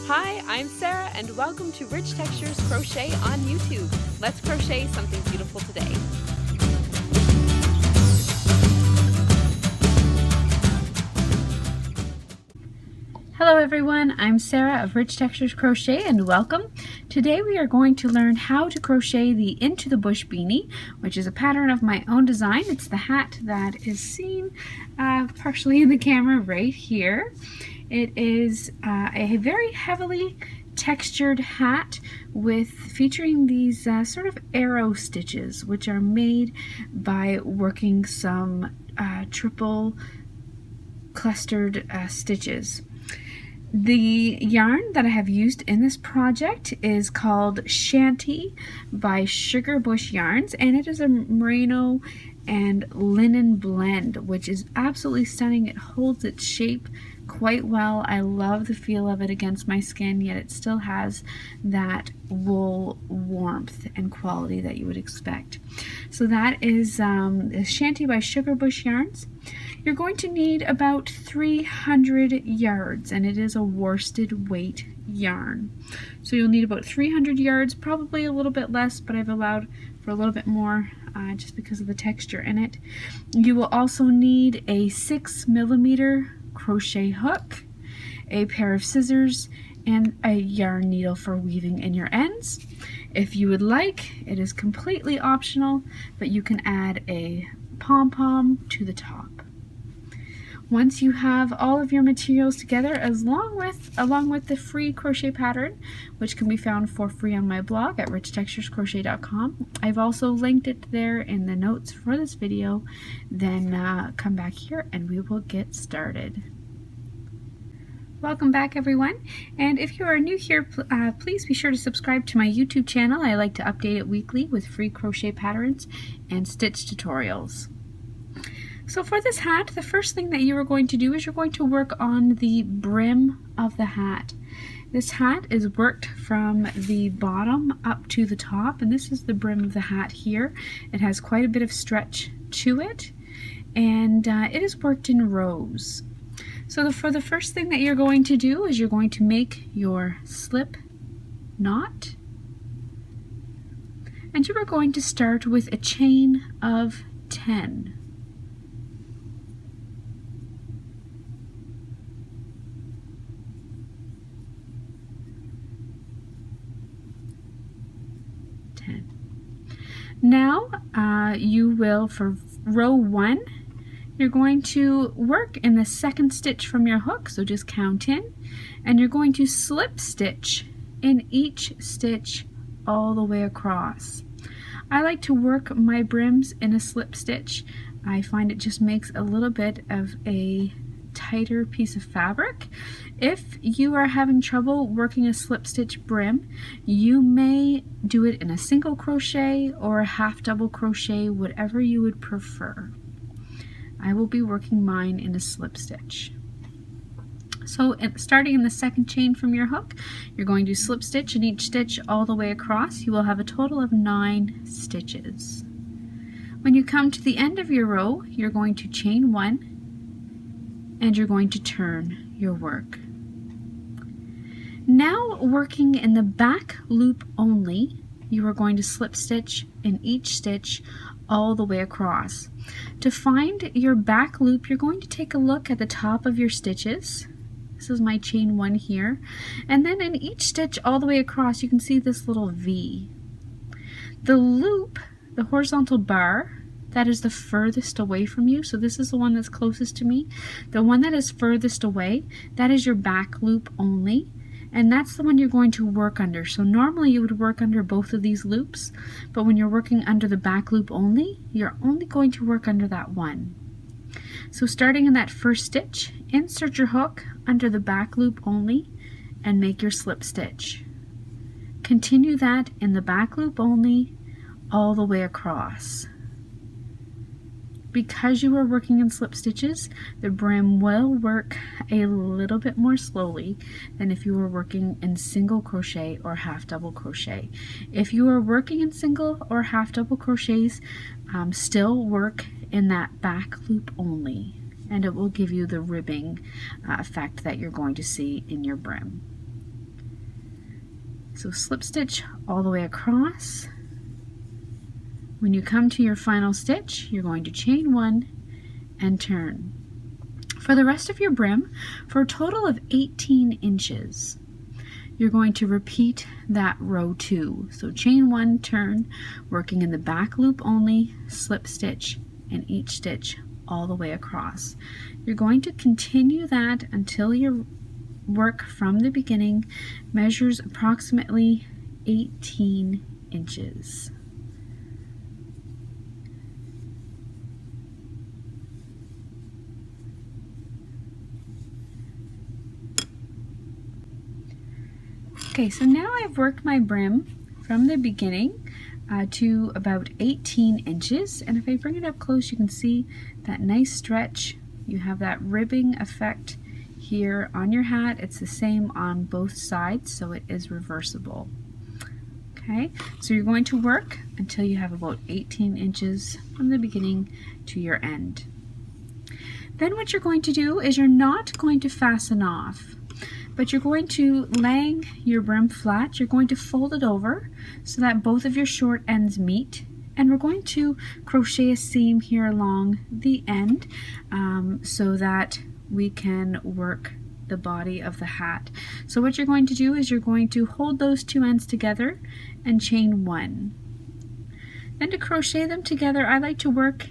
Hi, I'm Sarah and welcome to Rich Textures Crochet on YouTube. Let's crochet something beautiful today. Hello everyone, I'm Sarah of Rich Textures Crochet and welcome. Today we are going to learn how to crochet the Into the Bush Beanie, which is a pattern of my own design. It's the hat that is seen partially in the camera right here. It is a very heavily textured hat with featuring these sort of arrow stitches, which are made by working some triple clustered stitches. The yarn that I have used in this project is called Shanty by Sugar Bush Yarns, and it is a merino and linen blend, which is absolutely stunning. It holds its shape quite well. I love the feel of it against my skin, yet it still has that wool warmth and quality that you would expect. So that is Shanty by Sugar Bush Yarns. You're going to need about 300 yards, and it is a worsted weight yarn. So you'll need about 300 yards, probably a little bit less, but I've allowed for a little bit more just because of the texture in it. You will also need a 6mm crochet hook, a pair of scissors, and a yarn needle for weaving in your ends. If you would like, it is completely optional, but you can add a pom-pom to the top. Once you have all of your materials together, along with the free crochet pattern, which can be found for free on my blog at richtexturescrochet.com. I've also linked it there in the notes for this video. Then come back here and we will get started. Welcome back everyone, and if you are new here, please be sure to subscribe to my YouTube channel. I like to update it weekly with free crochet patterns and stitch tutorials. So for this hat, the first thing that you are going to do is you're going to work on the brim of the hat. This hat is worked from the bottom up to the top, and this is the brim of the hat here. It has quite a bit of stretch to it, and it is worked in rows. So for the first thing that you're going to do is you're going to make your slip knot, and you are going to start with a chain of 10. Now you will, for row 1, you're going to work in the second stitch from your hook, so just count in, and you're going to slip stitch in each stitch all the way across. I like to work my brims in a slip stitch. I find it just makes a little bit of a tighter piece of fabric. If you are having trouble working a slip stitch brim, you may do it in a single crochet or a half double crochet, whatever you would prefer. I will be working mine in a slip stitch. So starting in the second chain from your hook, you're going to slip stitch in each stitch all the way across. You will have a total of 9 stitches. When you come to the end of your row, you're going to chain 1 and you're going to turn your work. Now working in the back loop only, you are going to slip stitch in each stitch all the way across. To find your back loop, you're going to take a look at the top of your stitches. This is my chain 1 here, and then in each stitch all the way across you can see this little V. The loop, the horizontal bar, that is the furthest away from you, so this is the one that's closest to me. The one that is furthest away, that is your back loop only, and that's the one you're going to work under. So normally you would work under both of these loops, but when you're working under the back loop only, you're only going to work under that one. So starting in that first stitch, insert your hook under the back loop only and make your slip stitch. Continue that in the back loop only all the way across. Because you are working in slip stitches, the brim will work a little bit more slowly than if you were working in single crochet or half double crochet. If you are working in single or half double crochets, still work in that back loop only, and it will give you the ribbing effect that you're going to see in your brim. So slip stitch all the way across. When you come to your final stitch, you're going to chain 1 and turn. For the rest of your brim, for a total of 18 inches, you're going to repeat that row 2. So chain 1, turn, working in the back loop only, slip stitch in each stitch all the way across. You're going to continue that until your work from the beginning measures approximately 18 inches. Okay, so now I've worked my brim from the beginning to about 18 inches, and if I bring it up close, you can see that nice stretch. You have that ribbing effect here on your hat. It's the same on both sides, so it is reversible. Okay, so you're going to work until you have about 18 inches from the beginning to your end. Then what you're going to do is you're not going to fasten off, but you're going to lay your brim flat. You're going to fold it over so that both of your short ends meet, and we're going to crochet a seam here along the end so that we can work the body of the hat. So what you're going to do is you're going to hold those two ends together and chain 1. Then to crochet them together, I like to work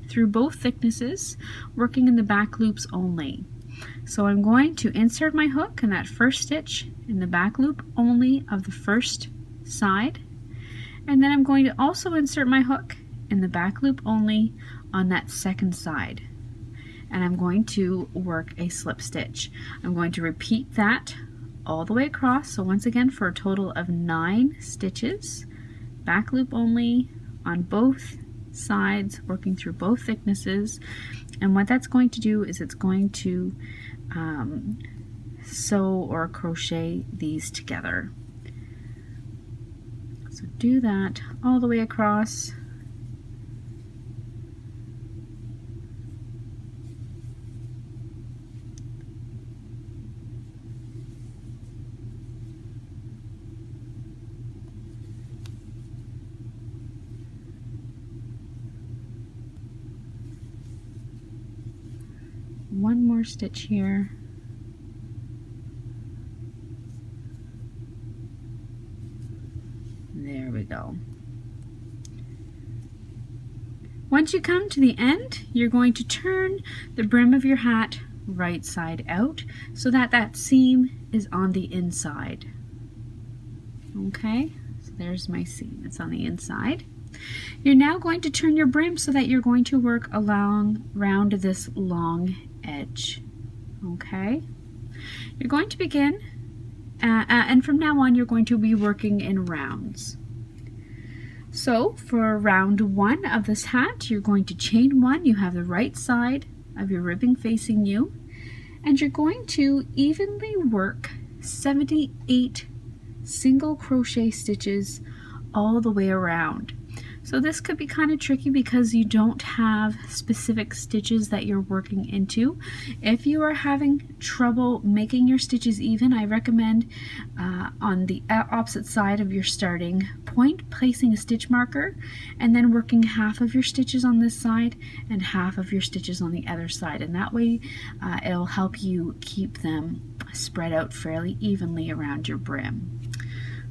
through both thicknesses, working in the back loops only. So I'm going to insert my hook in that first stitch in the back loop only of the first side, and then I'm going to also insert my hook in the back loop only on that second side, and I'm going to work a slip stitch. I'm going to repeat that all the way across, so once again for a total of 9 stitches, back loop only on both sides, working through both thicknesses. And what that's going to do is it's going to sew or crochet these together. So do that all the way across. One more stitch here. There we go. Once you come to the end, you're going to turn the brim of your hat right side out so that that seam is on the inside. Okay, so there's my seam. It's on the inside. You're now going to turn your brim so that you're going to work around this long edge. Okay, you're going to begin and from now on you're going to be working in rounds. So for round 1 of this hat, you're going to chain 1. You have the right side of your ribbing facing you, and you're going to evenly work 78 single crochet stitches all the way around. So this could be kind of tricky because you don't have specific stitches that you're working into. If you are having trouble making your stitches even, I recommend on the opposite side of your starting point, placing a stitch marker and then working half of your stitches on this side and half of your stitches on the other side. And that way it'll help you keep them spread out fairly evenly around your brim.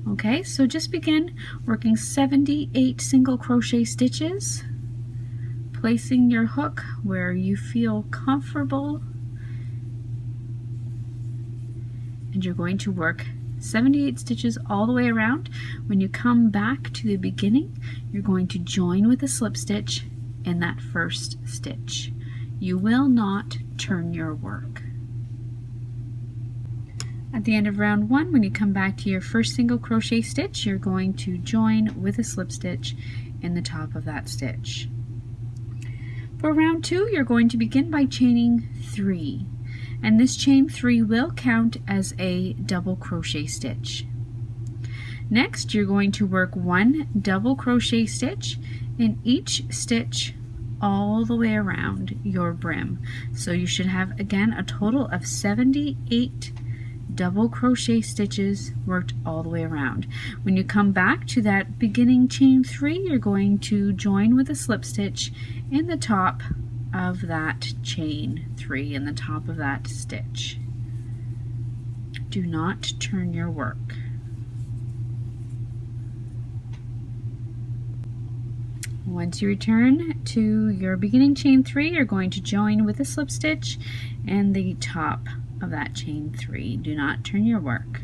Okay, so just begin working 78 single crochet stitches, placing your hook where you feel comfortable, and you're going to work 78 stitches all the way around. When you come back to the beginning, you're going to join with a slip stitch in that first stitch. You will not turn your work. At the end of round 1, when you come back to your first single crochet stitch, you're going to join with a slip stitch in the top of that stitch. For round 2, you're going to begin by chaining 3, and this chain 3 will count as a double crochet stitch. Next, you're going to work 1 double crochet stitch in each stitch all the way around your brim. So you should have, again, a total of 78 double crochet stitches worked all the way around. When you come back to that beginning chain 3, you're going to join with a slip stitch in the top of that chain 3, in the top of that stitch. Do not turn your work. Once you return to your beginning chain 3, you're going to join with a slip stitch in the top of that chain 3. Do not turn your work.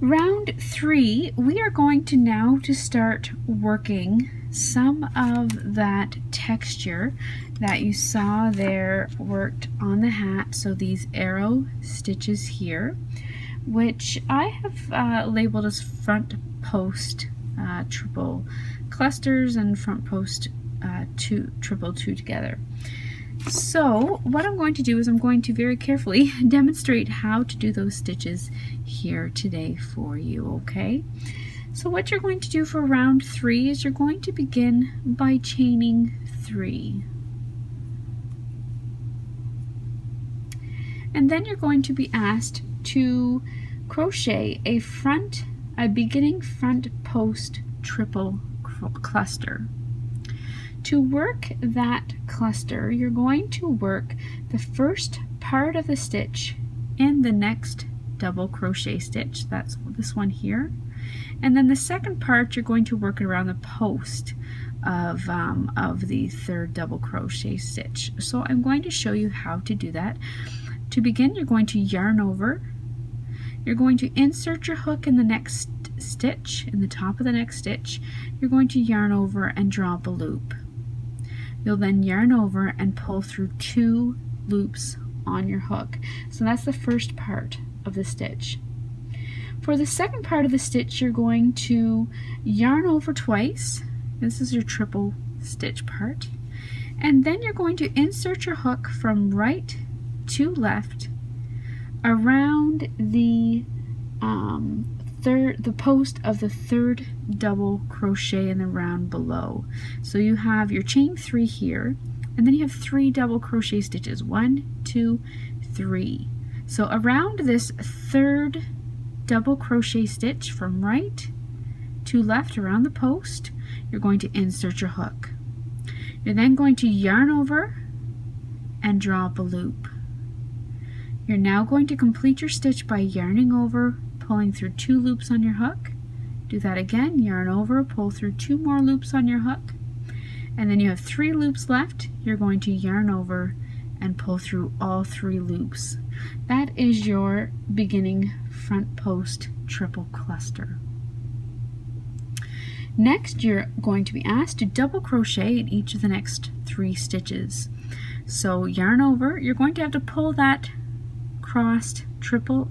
Round 3, we are going to now start working some of that texture that you saw there worked on the hat. So these arrow stitches here, which I have labeled as front post triple clusters and front post triple two together. So what I'm going to do is I'm going to very carefully demonstrate how to do those stitches here today for you, okay? So what you're going to do for round 3 is you're going to begin by chaining 3. And then you're going to be asked to crochet a beginning front post triple cluster. To work that cluster, you're going to work the first part of the stitch in the next double crochet stitch. That's this one here. And then the second part, you're going to work around the post of the third double crochet stitch. So I'm going to show you how to do that. To begin, you're going to yarn over. You're going to insert your hook in the next stitch, in the top of the next stitch. You're going to yarn over and draw up a loop. You'll then yarn over and pull through 2 loops on your hook. So that's the first part of the stitch. For the second part of the stitch, you're going to yarn over twice. This is your triple stitch part. And then you're going to insert your hook from right to left around the post of the third double crochet in the round below. So you have your chain 3 here, and then you have 3 double crochet stitches. 1, 2, 3. So around this third double crochet stitch from right to left around the post, you're going to insert your hook. You're then going to yarn over and draw up a loop. You're now going to complete your stitch by yarning over, pulling through 2 loops on your hook. Do that again, yarn over, pull through 2 more loops on your hook, and then you have 3 loops left. You're going to yarn over and pull through all 3 loops. That is your beginning front post triple cluster. Next, you're going to be asked to double crochet in each of the next 3 stitches. So yarn over, you're going to have to pull that crossed triple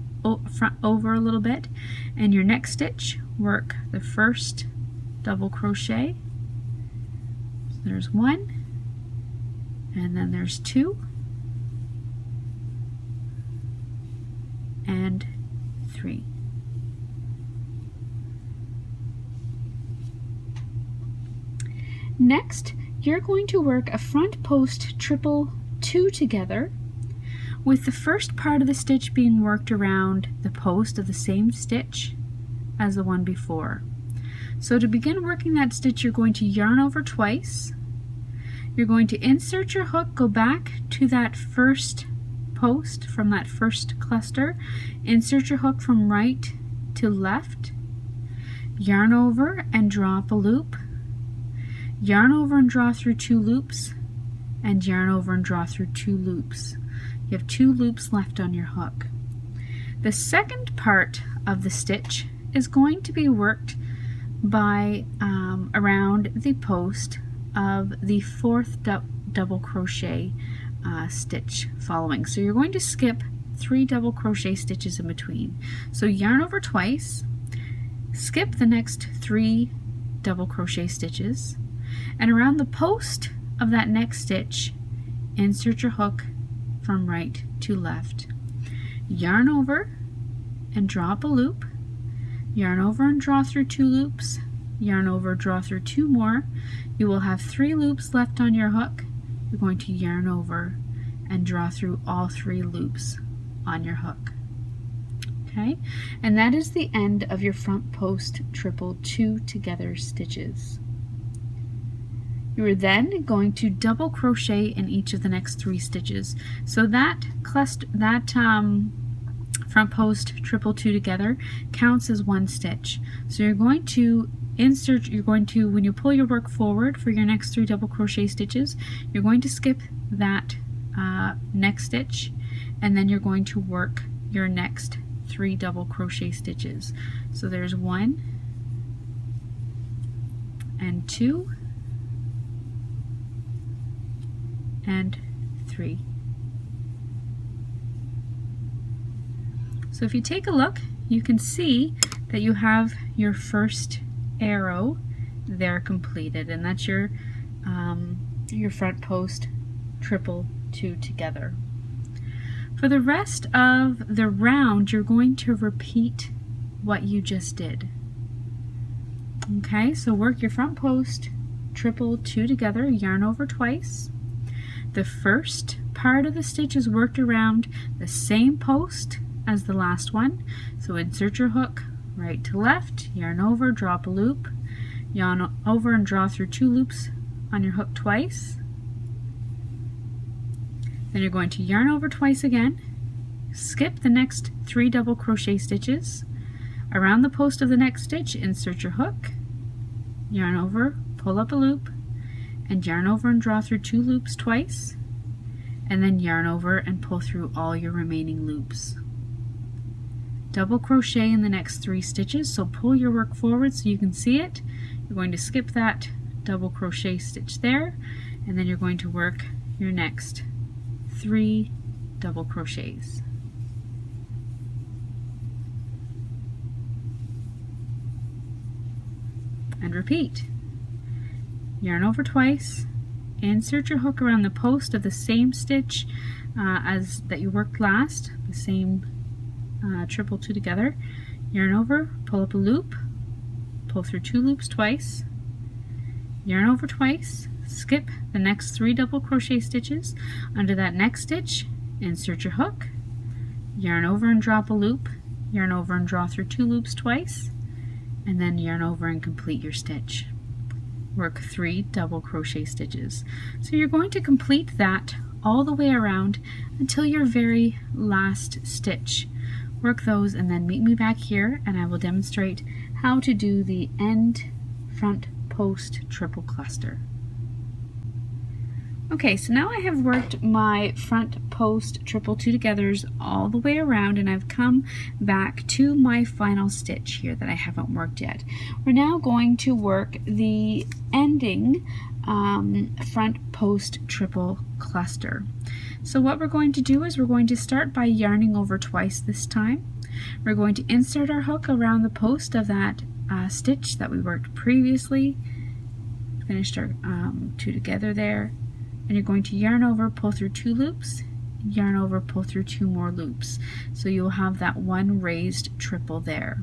front over a little bit, and your next stitch, work the first double crochet. So there's 1, and then there's 2, and 3. Next, you're going to work a front post triple 2 together, with the first part of the stitch being worked around the post of the same stitch as the one before. So to begin working that stitch, you're going to yarn over twice. You're going to insert your hook, go back to that first post from that first cluster, insert your hook from right to left, yarn over and draw up a loop, yarn over and draw through 2 loops, and yarn over and draw through 2 loops. You have 2 loops left on your hook. The second part of the stitch is going to be worked by around the post of the 4th double crochet stitch following. So you're going to skip 3 double crochet stitches in between. So yarn over twice, skip the next 3 double crochet stitches, and around the post of that next stitch, insert your hook from right to left. Yarn over and draw up a loop, yarn over and draw through 2 loops, yarn over, draw through 2 more. You will have 3 loops left on your hook. You're going to yarn over and draw through all 3 loops on your hook. Okay, and that is the end of your front post triple two together stitches. You are then going to double crochet in each of the next 3 stitches. So that front post triple two together counts as 1 stitch. So you're going to when you pull your work forward for your next 3 double crochet stitches, you're going to skip that next stitch, and then you're going to work your next 3 double crochet stitches. So there's 1 and 2 and 3. So if you take a look, you can see that you have your first arrow there completed, and that's your front post triple two together. For the rest of the round, you're going to repeat what you just did. Okay, so work your front post triple two together, yarn over twice. The first part of the stitch is worked around the same post as the last one. So insert your hook right to left, yarn over, drop a loop, yarn over and draw through 2 loops on your hook twice. Then you're going to yarn over twice again, skip the next 3 double crochet stitches. Around the post of the next stitch, insert your hook, yarn over, pull up a loop, and yarn over and draw through 2 loops twice, and then yarn over and pull through all your remaining loops. Double crochet in the next 3 stitches, so pull your work forward so you can see it. You're going to skip that double crochet stitch there, and then you're going to work your next 3 double crochets. And repeat. Yarn over twice, insert your hook around the post of the same stitch as that you worked last, the same triple two together, yarn over, pull up a loop, pull through 2 loops twice, yarn over twice, skip the next 3 double crochet stitches. Under that next stitch, insert your hook, yarn over and drop a loop, yarn over and draw through 2 loops twice, and then yarn over and complete your stitch. Work 3 double crochet stitches. So you're going to complete that all the way around until your very last stitch. Work those and then meet me back here, and I will demonstrate how to do the end front post triple cluster. Okay, so now I have worked my front post triple two togethers all the way around, and I've come back to my final stitch here that I haven't worked yet. We're now going to work the ending front post triple cluster. So what we're going to do is we're going to start by yarning over twice this time. We're going to insert our hook around the post of that stitch that we worked previously. Finished our 2 together there. And you're going to yarn over, pull through 2 loops, yarn over, pull through 2 more loops. So you will have that 1 raised triple there.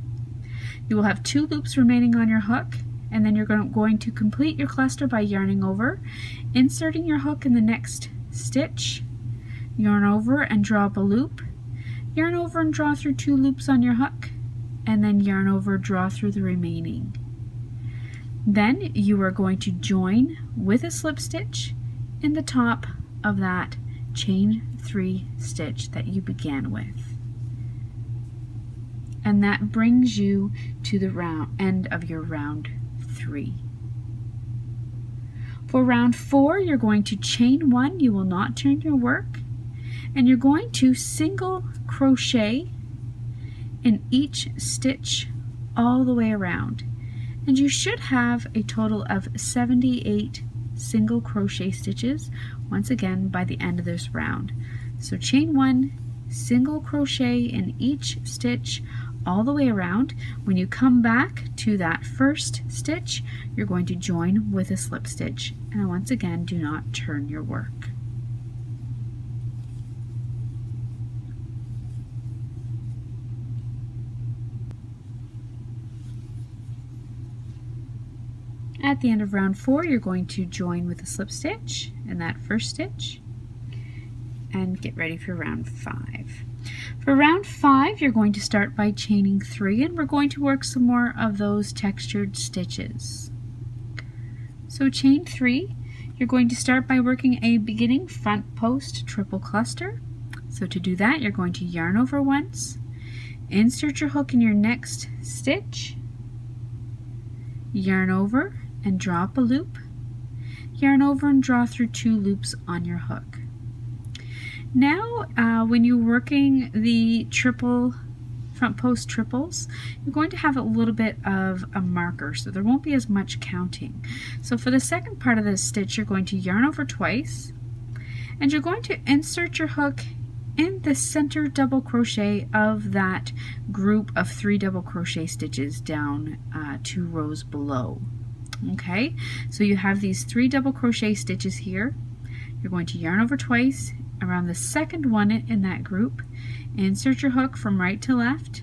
You will have 2 loops remaining on your hook, and then you're going to complete your cluster by yarning over, inserting your hook in the next stitch, yarn over and draw up a loop, yarn over and draw through 2 loops on your hook, and then yarn over, draw through the remaining. Then you are going to join with a slip stitch in the top of that chain 3 stitch that you began with. And that brings you to the end of your round 3. For round 4, you're going to chain 1, you will not turn your work, and you're going to single crochet in each stitch all the way around. And you should have a total of 78 single crochet stitches once again by the end of this round. So chain 1, single crochet in each stitch all the way around. When you come back to that first stitch, you're going to join with a slip stitch, and once again, do not turn your work. At the end of round 4, you're going to join with a slip stitch in that first stitch and get ready for round 5. For round 5, you're going to start by chaining 3, and we're going to work some more of those textured stitches. So chain 3, you're going to start by working a beginning front post triple cluster. So to do that, you're going to yarn over once, insert your hook in your next stitch, yarn over and drop a loop, yarn over and draw through 2 loops on your hook. Now, when you're working the triple front post triples, you're going to have a little bit of a marker, so there won't be as much counting. So for the second part of this stitch, you're going to yarn over twice, and you're going to insert your hook in the center double crochet of that group of 3 double crochet stitches down 2 rows below. Okay, so you have these 3 double crochet stitches here. You're going to yarn over twice around the second one in that group, insert your hook from right to left,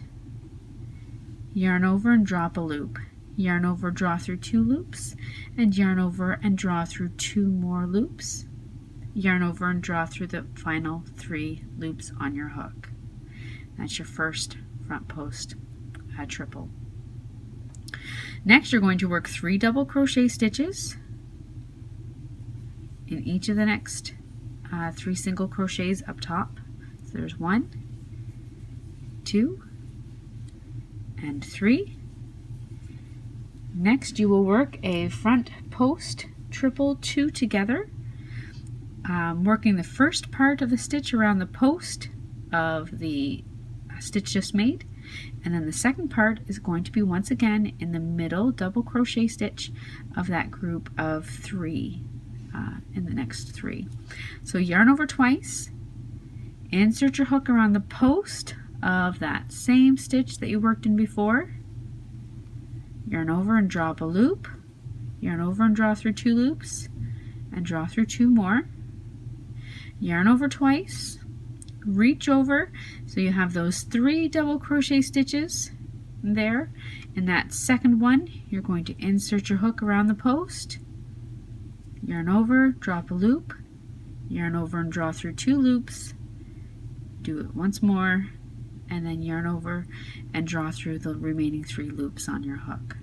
yarn over and drop a loop, yarn over, draw through 2 loops, and yarn over and draw through 2 more loops, yarn over and draw through the final 3 loops on your hook. That's your first front post triple. Next, you're going to work 3 double crochet stitches in each of the next 3 single crochets up top. So there's 1, 2, and 3. Next, you will work a front post triple 2 together, working the first part of the stitch around the post of the stitch just made, and then the second part is going to be once again in the middle double crochet stitch of that group of 3 in the next 3. So yarn over twice, insert your hook around the post of that same stitch that you worked in before, yarn over and drop a loop, yarn over and draw through 2 loops, and draw through 2 more, yarn over twice, reach over, so you have those 3 double crochet stitches there. In that second one, you're going to insert your hook around the post, yarn over, drop a loop, yarn over and draw through 2 loops, do it once more, and then yarn over and draw through the remaining 3 loops on your hook.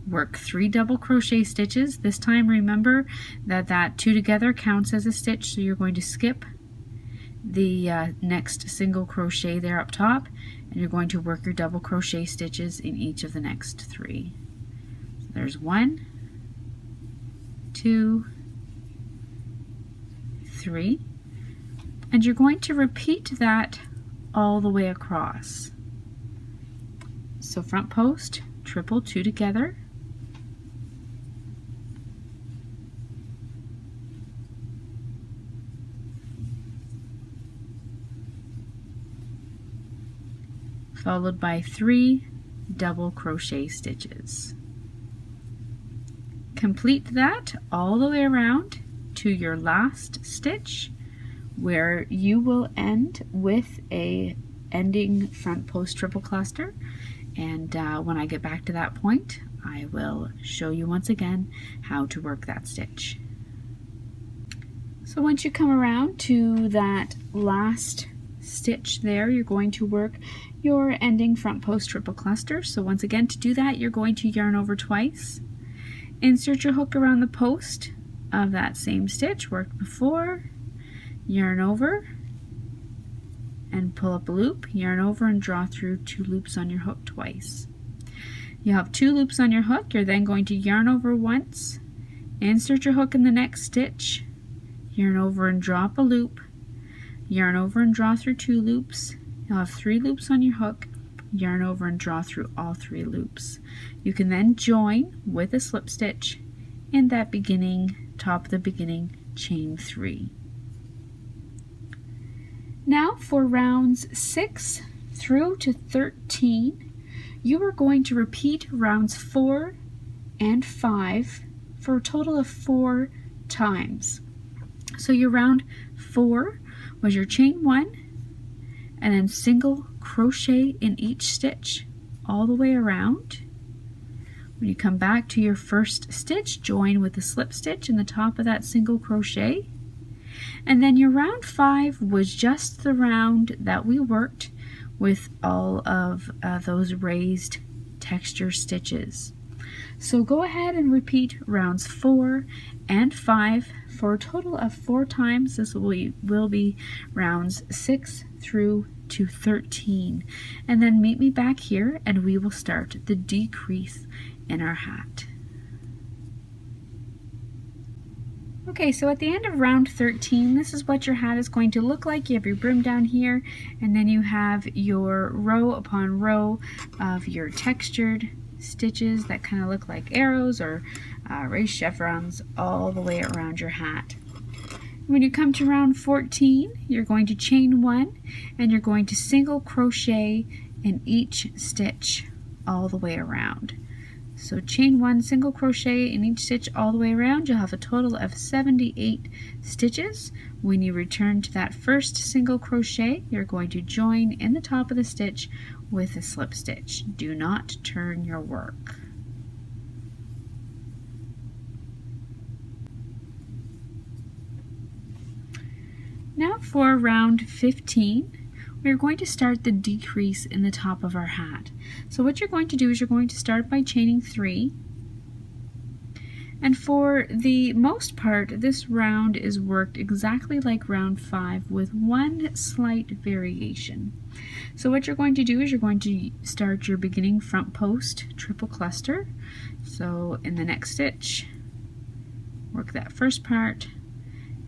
Work 3 double crochet stitches. This time remember that 2 together counts as a stitch, so you're going to skip the next single crochet there up top, and you're going to work your double crochet stitches in each of the next 3. So there's 1, 2, 3, and you're going to repeat that all the way across. So front post, triple 2 together, followed by 3 double crochet stitches. Complete that all the way around to your last stitch, where you will end with a ending front post triple cluster, and when I get back to that point, I will show you once again how to work that stitch. So once you come around to that last stitch there, you're going to work your ending front post triple cluster. So once again, to do that, you're going to yarn over twice, insert your hook around the post of that same stitch worked before, yarn over and pull up a loop, yarn over and draw through 2 loops on your hook twice. You have 2 loops on your hook. You're then going to yarn over once, insert your hook in the next stitch, yarn over and drop a loop, yarn over and draw through 2 loops. You'll have 3 loops on your hook, yarn over and draw through all 3 loops. You can then join with a slip stitch in that beginning, top of the beginning, chain 3. Now for rounds 6 through to 13, you are going to repeat rounds 4 and 5 for a total of 4 times. So your round 4 was your chain 1, and then single crochet in each stitch all the way around. When you come back to your first stitch, join with a slip stitch in the top of that single crochet, And then your round 5 was just the round that we worked with all of those raised texture stitches. So go ahead and repeat rounds 4 and 5 for a total of 4 times. This will be rounds 6 through to 13. And then meet me back here and we will start the decrease in our hat. Okay, so at the end of round 13, this is what your hat is going to look like. You have your brim down here, and then you have your row upon row of your textured stitches that kind of look like arrows or raised chevrons all the way around your hat. When you come to round 14, you're going to chain 1 and you're going to single crochet in each stitch all the way around. So chain 1, single crochet in each stitch all the way around. You'll have a total of 78 stitches. When you return to that first single crochet, you're going to join in the top of the stitch with a slip stitch. Do not turn your work. Now for round 15, we're going to start the decrease in the top of our hat. So what you're going to do is you're going to start by chaining 3. And for the most part, this round is worked exactly like round 5 with one slight variation. So what you're going to do is you're going to start your beginning front post triple cluster. So in the next stitch, work that first part,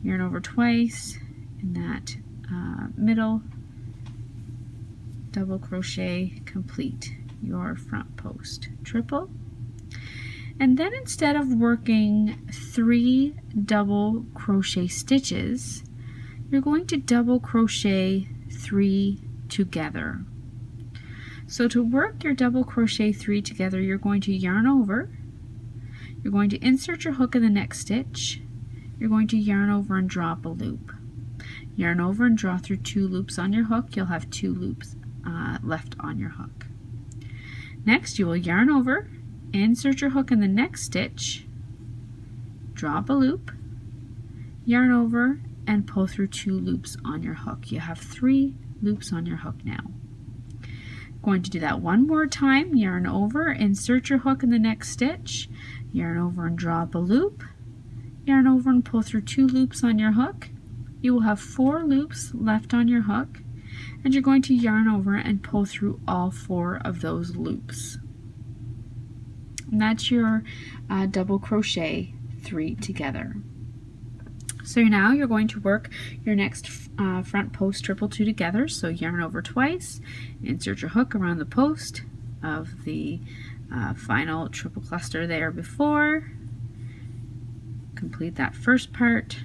yarn over twice in that middle, double crochet, complete your front post triple. And then instead of working 3 double crochet stitches, you're going to double crochet 3 together. So to work your double crochet 3 together, you're going to yarn over, you're going to insert your hook in the next stitch, you're going to yarn over and drop a loop. Yarn over and draw through 2 loops on your hook. You'll have 2 loops left on your hook. Next, you will yarn over, insert your hook in the next stitch, drop a loop, yarn over, and pull through 2 loops on your hook. You have 3 loops on your hook now. Going to do that one more time. Yarn over, insert your hook in the next stitch, yarn over and drop a loop, yarn over and pull through 2 loops on your hook. You will have 4 loops left on your hook, and you're going to yarn over and pull through all 4 of those loops. And that's your double crochet 3 together. So now you're going to work your next front post triple 2 together. So yarn over twice, insert your hook around the post of the final triple cluster there before, complete that first part,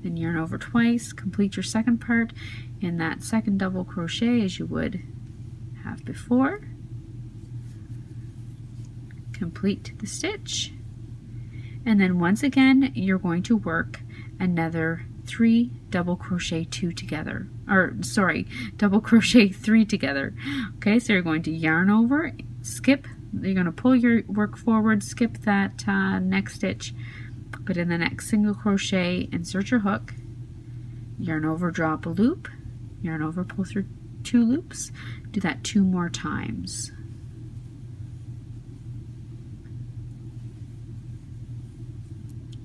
then yarn over twice, complete your second part in that second double crochet as you would have before, complete the stitch, and then once again you're going to work another 3 double crochet 2 together, double crochet 3 together. Okay, so you're going to yarn over, skip, you're going to pull your work forward, skip that next stitch, put in the next single crochet, insert your hook, yarn over, drop a loop, yarn over, pull through 2 loops, do that 2 more times.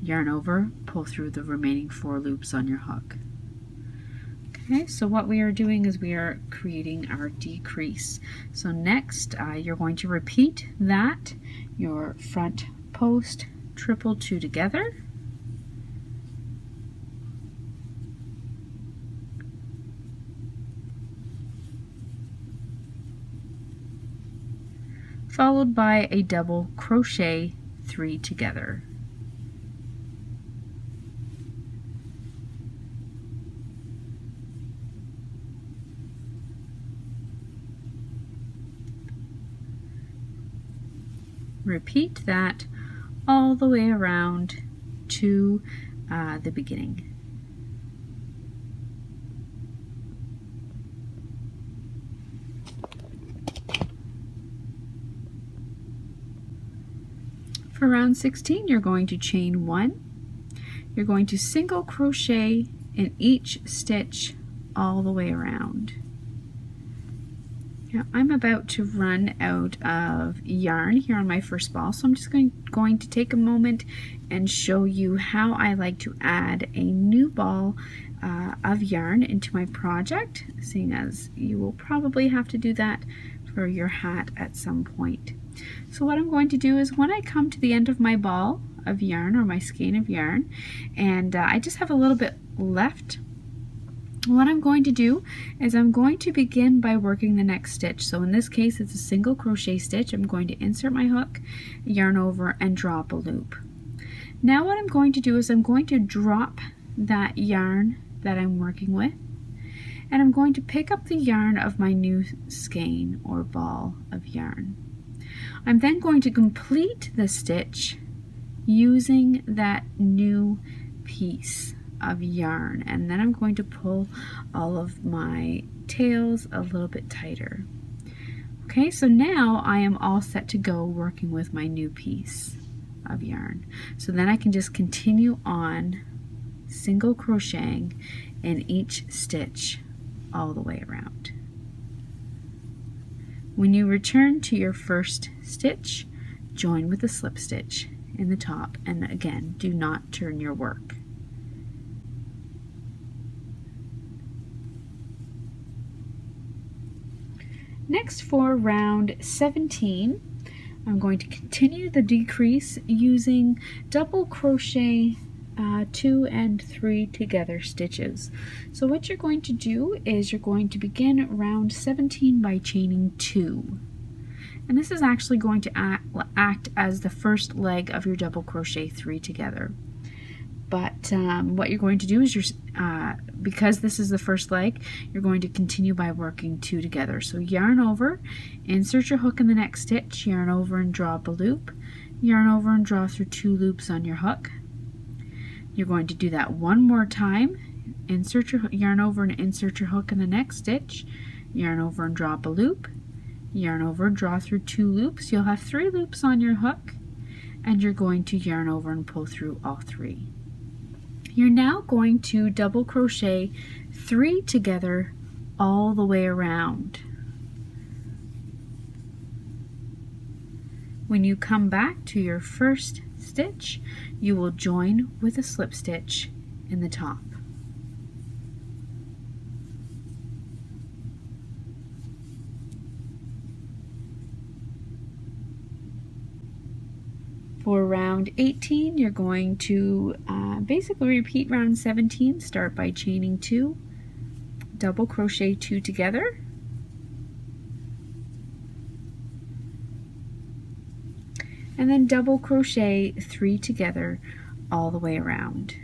Yarn over, pull through the remaining 4 loops on your hook. Okay, so what we are doing is we are creating our decrease. So next you're going to repeat that, your front post triple 2 together, followed by a double crochet 3 together. Repeat that all the way around to the beginning. For round 16, you're going to chain 1, you're going to single crochet in each stitch all the way around. Now I'm about to run out of yarn here on my first ball, so I'm just going to take a moment and show you how I like to add a new ball of yarn into my project, seeing as you will probably have to do that for your hat at some point. So what I'm going to do is when I come to the end of my ball of yarn or my skein of yarn, and I just have a little bit left, what I'm going to do is I'm going to begin by working the next stitch. So in this case it's a single crochet stitch. I'm going to insert my hook, yarn over, and drop a loop. Now what I'm going to do is I'm going to drop that yarn that I'm working with, and I'm going to pick up the yarn of my new skein or ball of yarn. I'm then going to complete the stitch using that new piece of yarn, and then I'm going to pull all of my tails a little bit tighter. Okay, so now I am all set to go working with my new piece of yarn. So then I can just continue on single crocheting in each stitch all the way around. When you return to your first stitch, join with a slip stitch in the top, and again, do not turn your work. Next, for round 17, I'm going to continue the decrease using double crochet 2 and 3 together stitches. So what you're going to do is you're going to begin round 17 by chaining 2. And this is actually going to act as the first leg of your double crochet 3 together. But what you're going to do is because this is the first leg, you're going to continue by working 2 together. So yarn over, insert your hook in the next stitch, yarn over and draw up a loop, yarn over and draw through 2 loops on your hook. You're going to do that one more time, insert your yarn over and insert your hook in the next stitch, yarn over and draw up a loop, yarn over, draw through 2 loops. You'll have 3 loops on your hook, and you're going to yarn over and pull through all 3. You're now going to double crochet 3 together all the way around. When you come back to your first stitch, you will join with a slip stitch in the top. For round 18, you're going to basically repeat round 17. Start by chaining 2, double crochet 2 together, and then double crochet 3 together all the way around.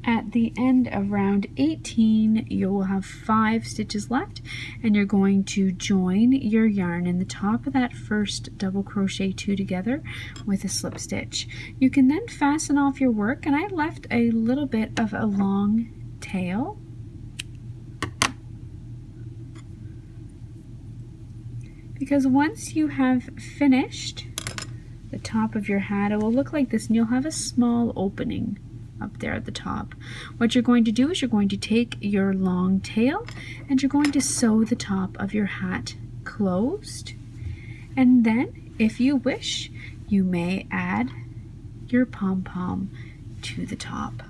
At the end of round 18, you will have 5 stitches left, and you're going to join your yarn in the top of that first double crochet 2 together with a slip stitch. You can then fasten off your work, and I left a little bit of a long tail. Because once you have finished the top of your hat, it will look like this, and you'll have a small opening up there at the top. What you're going to do is you're going to take your long tail and you're going to sew the top of your hat closed, and then if you wish you may add your pom-pom to the top.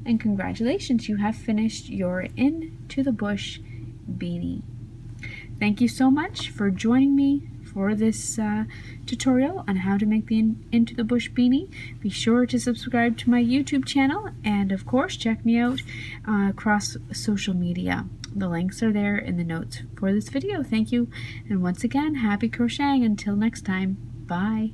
And congratulations, you have finished your Into the Bush beanie. Thank you so much for joining me for this tutorial on how to make the Into the Bush beanie. Be sure to subscribe to my YouTube channel, and of course check me out across social media. The links are there in the notes for this video. Thank you, and once again, happy crocheting. Until next time, bye.